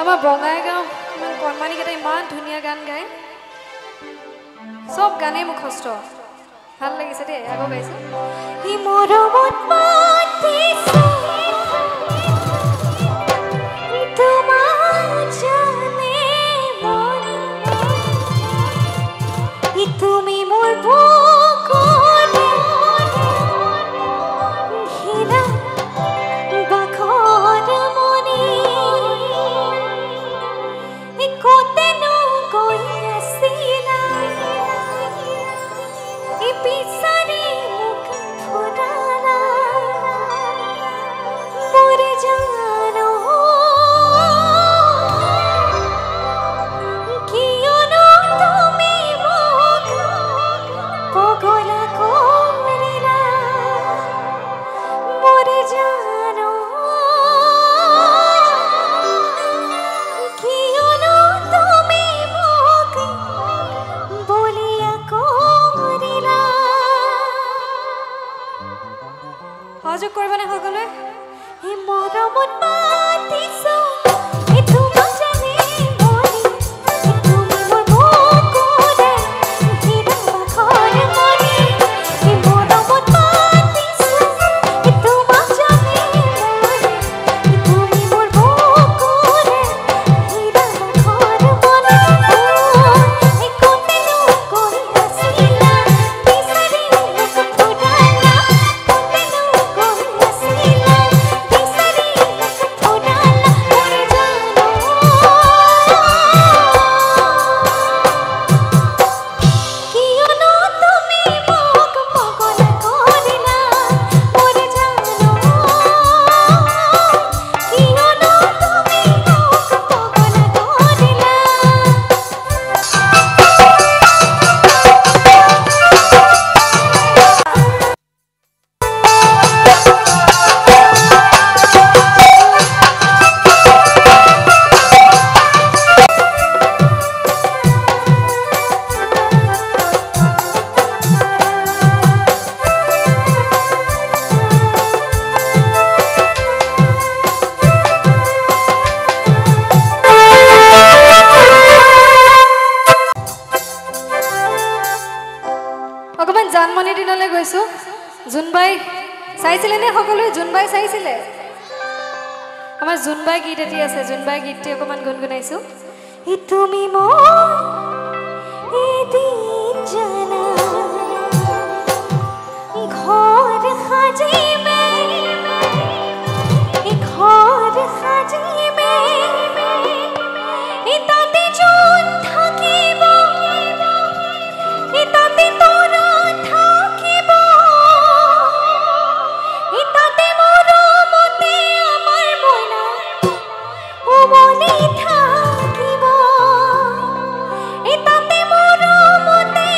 আমাৰ বঙাইগাঁও ইমান কণমানিকেইটা ইমান ধুনীয়া গান গায় চব গানেই মুখস্থ ভাল লাগিছে দেই আকৌ গাইছো ই মৰমত মাতিছে তোমাক জানে মন ই তুমি মোৰ বুকুৰে ঘিৰা বাখৰ মনি কোতেনো গৈ আছিলা ই পিছাৰি মোক ফুৰালা মোৰ জানো কিয়নো তুমি মোক পগলা কৰিলা মোৰ জানো কিয়নো তুমি মোক বলিয়া কৰিলা সহযোগ কৰিবানে সকলোৱে এই মৰমত পাতিছো এই তোমাক জানে মনি এই তুমি মোৰ বুকুৰে ঘিৰা বাখৰ মনি এই মৰমত পাতিছো এই তোমাক জানে মনি এই তুমি মোৰ বুকুৰে ঘিৰা বাখৰ মনি এই কোতেনো গৈ আছিলা পিছাৰি মোক ফুৰালা কোতেনো গৈ আছিলা পিছাৰি মোক ফুৰালা মোৰ জানো কিয়নো তুমি মোক পগলা কৰিলা মোৰ জানো কিয়নো তুমি মোক পগলা কৰিলা অকমান জানমণি দিনলৈ গৈছো জোনবাই চাইছিলে নে সকলোৱে জোনবাই চাইছিলে আমাৰ জোনবাই গীত এটি আছে জোনবাই গীতটি অকমান গুণগুণাইছো ই তুমি মোৰ এদিন জানা ঘৰ সাজিবে ই ঘৰ সাজিবে ই তাতে জোন থাকিব ই তাতে তৰা থাকিব ই তাতে মৰমতে আমাৰ মইনা উমলি থাকিব ই তাতে মৰমতে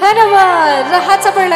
धन्यवाद. हात सापडला